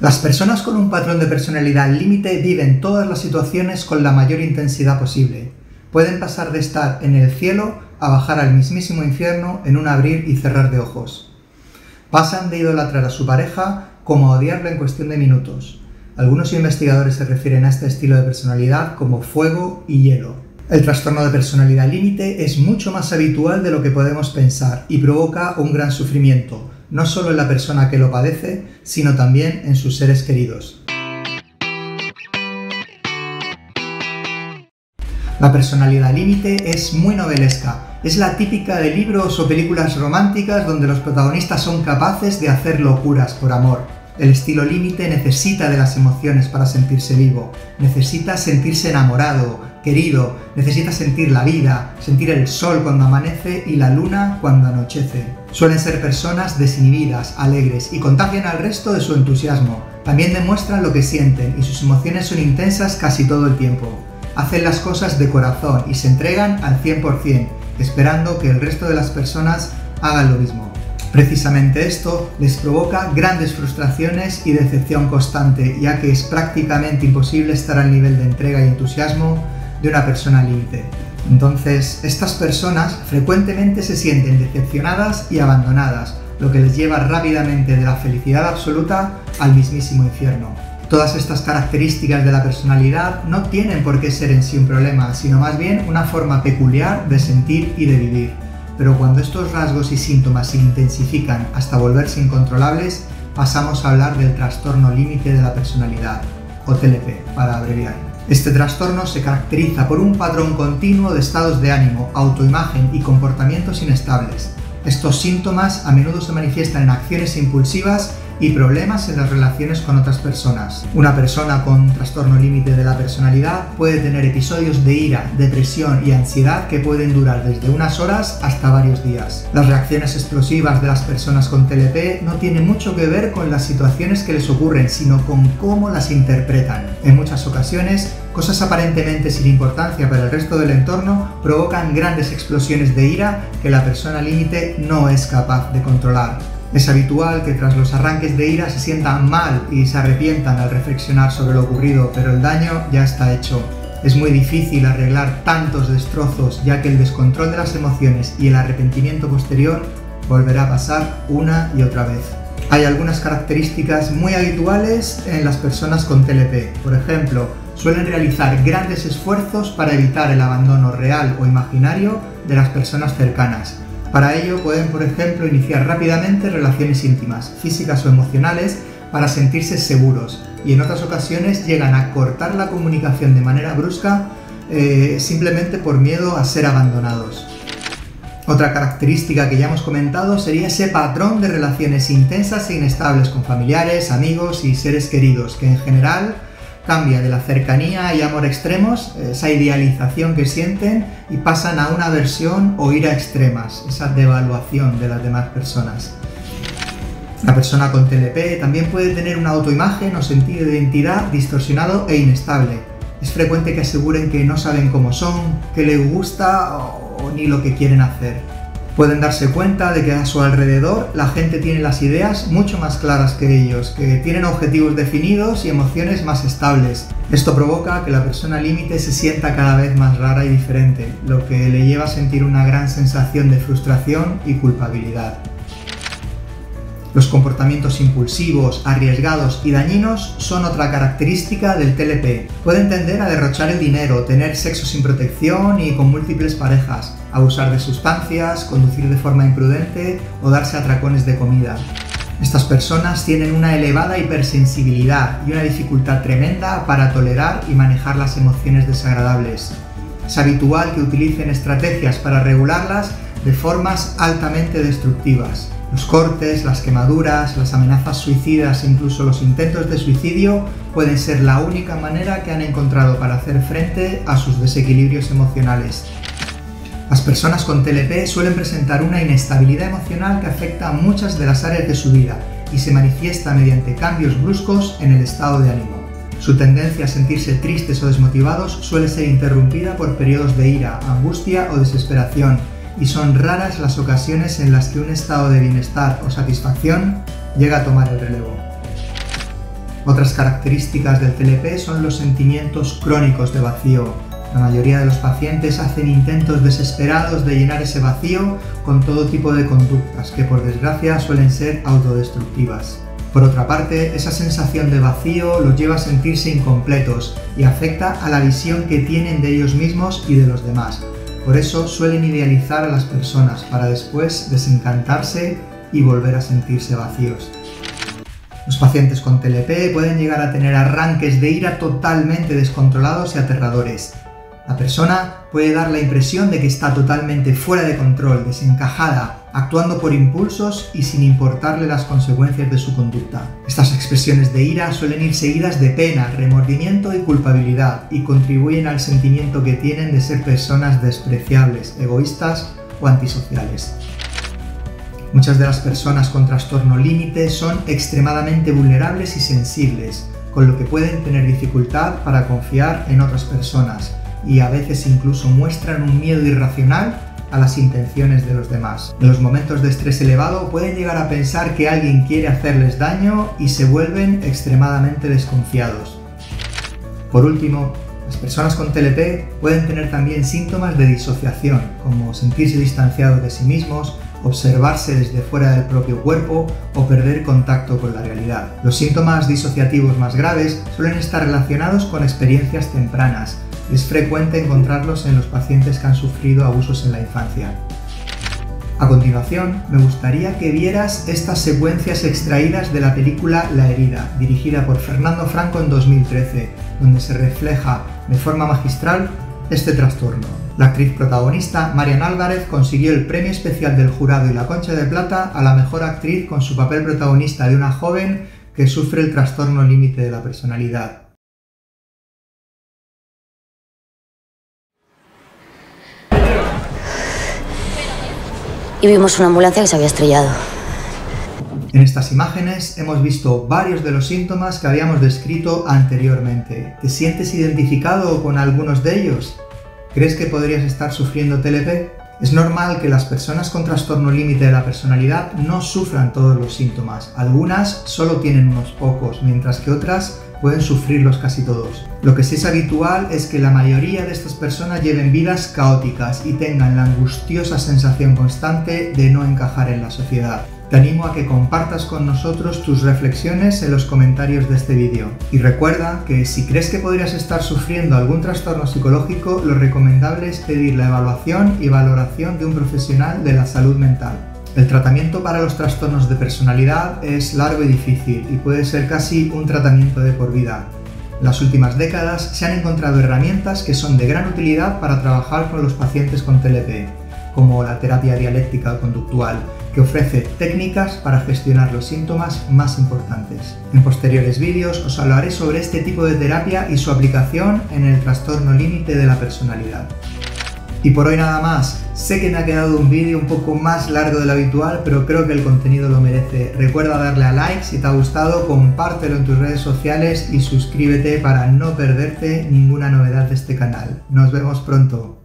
Las personas con un patrón de personalidad límite viven todas las situaciones con la mayor intensidad posible. Pueden pasar de estar en el cielo a bajar al mismísimo infierno en un abrir y cerrar de ojos. Pasan de idolatrar a su pareja como a odiarla en cuestión de minutos. Algunos investigadores se refieren a este estilo de personalidad como fuego y hielo. El trastorno de personalidad límite es mucho más habitual de lo que podemos pensar y provoca un gran sufrimiento, no solo en la persona que lo padece, sino también en sus seres queridos. La personalidad límite es muy novelesca. Es la típica de libros o películas románticas donde los protagonistas son capaces de hacer locuras por amor. El estilo límite necesita de las emociones para sentirse vivo, necesita sentirse enamorado, querido, necesita sentir la vida, sentir el sol cuando amanece y la luna cuando anochece. Suelen ser personas desinhibidas, alegres y contagian al resto de su entusiasmo. También demuestran lo que sienten y sus emociones son intensas casi todo el tiempo. Hacen las cosas de corazón y se entregan al 100%, esperando que el resto de las personas hagan lo mismo. Precisamente esto les provoca grandes frustraciones y decepción constante, ya que es prácticamente imposible estar al nivel de entrega y entusiasmo de una persona límite. Entonces, estas personas frecuentemente se sienten decepcionadas y abandonadas, lo que les lleva rápidamente de la felicidad absoluta al mismísimo infierno. Todas estas características de la personalidad no tienen por qué ser en sí un problema, sino más bien una forma peculiar de sentir y de vivir. Pero cuando estos rasgos y síntomas se intensifican hasta volverse incontrolables, pasamos a hablar del trastorno límite de la personalidad, o TLP, para abreviar. Este trastorno se caracteriza por un patrón continuo de estados de ánimo, autoimagen y comportamientos inestables. Estos síntomas a menudo se manifiestan en acciones impulsivas y problemas en las relaciones con otras personas. Una persona con trastorno límite de la personalidad puede tener episodios de ira, depresión y ansiedad que pueden durar desde unas horas hasta varios días. Las reacciones explosivas de las personas con TLP no tienen mucho que ver con las situaciones que les ocurren, sino con cómo las interpretan. En muchas ocasiones, cosas aparentemente sin importancia para el resto del entorno provocan grandes explosiones de ira que la persona límite no es capaz de controlar. Es habitual que tras los arranques de ira se sientan mal y se arrepientan al reflexionar sobre lo ocurrido, pero el daño ya está hecho. Es muy difícil arreglar tantos destrozos, ya que el descontrol de las emociones y el arrepentimiento posterior volverá a pasar una y otra vez. Hay algunas características muy habituales en las personas con TLP. Por ejemplo, suelen realizar grandes esfuerzos para evitar el abandono real o imaginario de las personas cercanas. Para ello pueden, por ejemplo, iniciar rápidamente relaciones íntimas, físicas o emocionales, para sentirse seguros, y en otras ocasiones llegan a cortar la comunicación de manera brusca simplemente por miedo a ser abandonados. Otra característica que ya hemos comentado sería ese patrón de relaciones intensas e inestables con familiares, amigos y seres queridos, que en general cambia de la cercanía y amor extremos, esa idealización que sienten, y pasan a una aversión o ira extremas, esa devaluación de las demás personas. La persona con TLP también puede tener una autoimagen o sentido de identidad distorsionado e inestable. Es frecuente que aseguren que no saben cómo son, qué les gusta o ni lo que quieren hacer. Pueden darse cuenta de que a su alrededor la gente tiene las ideas mucho más claras que ellos, que tienen objetivos definidos y emociones más estables. Esto provoca que la persona límite se sienta cada vez más rara y diferente, lo que le lleva a sentir una gran sensación de frustración y culpabilidad. Los comportamientos impulsivos, arriesgados y dañinos son otra característica del TLP. Pueden tender a derrochar el dinero, tener sexo sin protección y con múltiples parejas, abusar de sustancias, conducir de forma imprudente o darse atracones de comida. Estas personas tienen una elevada hipersensibilidad y una dificultad tremenda para tolerar y manejar las emociones desagradables. Es habitual que utilicen estrategias para regularlas de formas altamente destructivas. Los cortes, las quemaduras, las amenazas suicidas e incluso los intentos de suicidio pueden ser la única manera que han encontrado para hacer frente a sus desequilibrios emocionales. Las personas con TLP suelen presentar una inestabilidad emocional que afecta a muchas de las áreas de su vida y se manifiesta mediante cambios bruscos en el estado de ánimo. Su tendencia a sentirse tristes o desmotivados suele ser interrumpida por periodos de ira, angustia o desesperación, y son raras las ocasiones en las que un estado de bienestar o satisfacción llega a tomar el relevo. Otras características del TLP son los sentimientos crónicos de vacío. La mayoría de los pacientes hacen intentos desesperados de llenar ese vacío con todo tipo de conductas que por desgracia suelen ser autodestructivas. Por otra parte, esa sensación de vacío los lleva a sentirse incompletos y afecta a la visión que tienen de ellos mismos y de los demás. Por eso suelen idealizar a las personas para después desencantarse y volver a sentirse vacíos. Los pacientes con TLP pueden llegar a tener arranques de ira totalmente descontrolados y aterradores. La persona puede dar la impresión de que está totalmente fuera de control, desencajada, actuando por impulsos y sin importarle las consecuencias de su conducta. Estas expresiones de ira suelen ir seguidas de pena, remordimiento y culpabilidad y contribuyen al sentimiento que tienen de ser personas despreciables, egoístas o antisociales. Muchas de las personas con trastorno límite son extremadamente vulnerables y sensibles, con lo que pueden tener dificultad para confiar en otras personas y a veces incluso muestran un miedo irracional a las intenciones de los demás. En los momentos de estrés elevado pueden llegar a pensar que alguien quiere hacerles daño y se vuelven extremadamente desconfiados. Por último, las personas con TLP pueden tener también síntomas de disociación, como sentirse distanciados de sí mismos, observarse desde fuera del propio cuerpo o perder contacto con la realidad. Los síntomas disociativos más graves suelen estar relacionados con experiencias tempranas. Es frecuente encontrarlos en los pacientes que han sufrido abusos en la infancia. A continuación, me gustaría que vieras estas secuencias extraídas de la película La herida, dirigida por Fernando Franco en 2013, donde se refleja de forma magistral este trastorno. La actriz protagonista, Marian Álvarez, consiguió el premio especial del jurado y la Concha de Plata a la mejor actriz con su papel protagonista de una joven que sufre el trastorno límite de la personalidad. Y vimos una ambulancia que se había estrellado. En estas imágenes hemos visto varios de los síntomas que habíamos descrito anteriormente. ¿Te sientes identificado con algunos de ellos? ¿Crees que podrías estar sufriendo TLP? Es normal que las personas con trastorno límite de la personalidad no sufran todos los síntomas. Algunas solo tienen unos pocos, mientras que otras pueden sufrirlos casi todos. Lo que sí es habitual es que la mayoría de estas personas lleven vidas caóticas y tengan la angustiosa sensación constante de no encajar en la sociedad. Te animo a que compartas con nosotros tus reflexiones en los comentarios de este vídeo. Y recuerda que si crees que podrías estar sufriendo algún trastorno psicológico, lo recomendable es pedir la evaluación y valoración de un profesional de la salud mental. El tratamiento para los trastornos de personalidad es largo y difícil y puede ser casi un tratamiento de por vida. En las últimas décadas se han encontrado herramientas que son de gran utilidad para trabajar con los pacientes con TLP, como la terapia dialéctica conductual, que ofrece técnicas para gestionar los síntomas más importantes. En posteriores vídeos os hablaré sobre este tipo de terapia y su aplicación en el trastorno límite de la personalidad. Y por hoy nada más. Sé que me ha quedado un vídeo un poco más largo de lo habitual, pero creo que el contenido lo merece. Recuerda darle a like si te ha gustado, compártelo en tus redes sociales y suscríbete para no perderte ninguna novedad de este canal. Nos vemos pronto.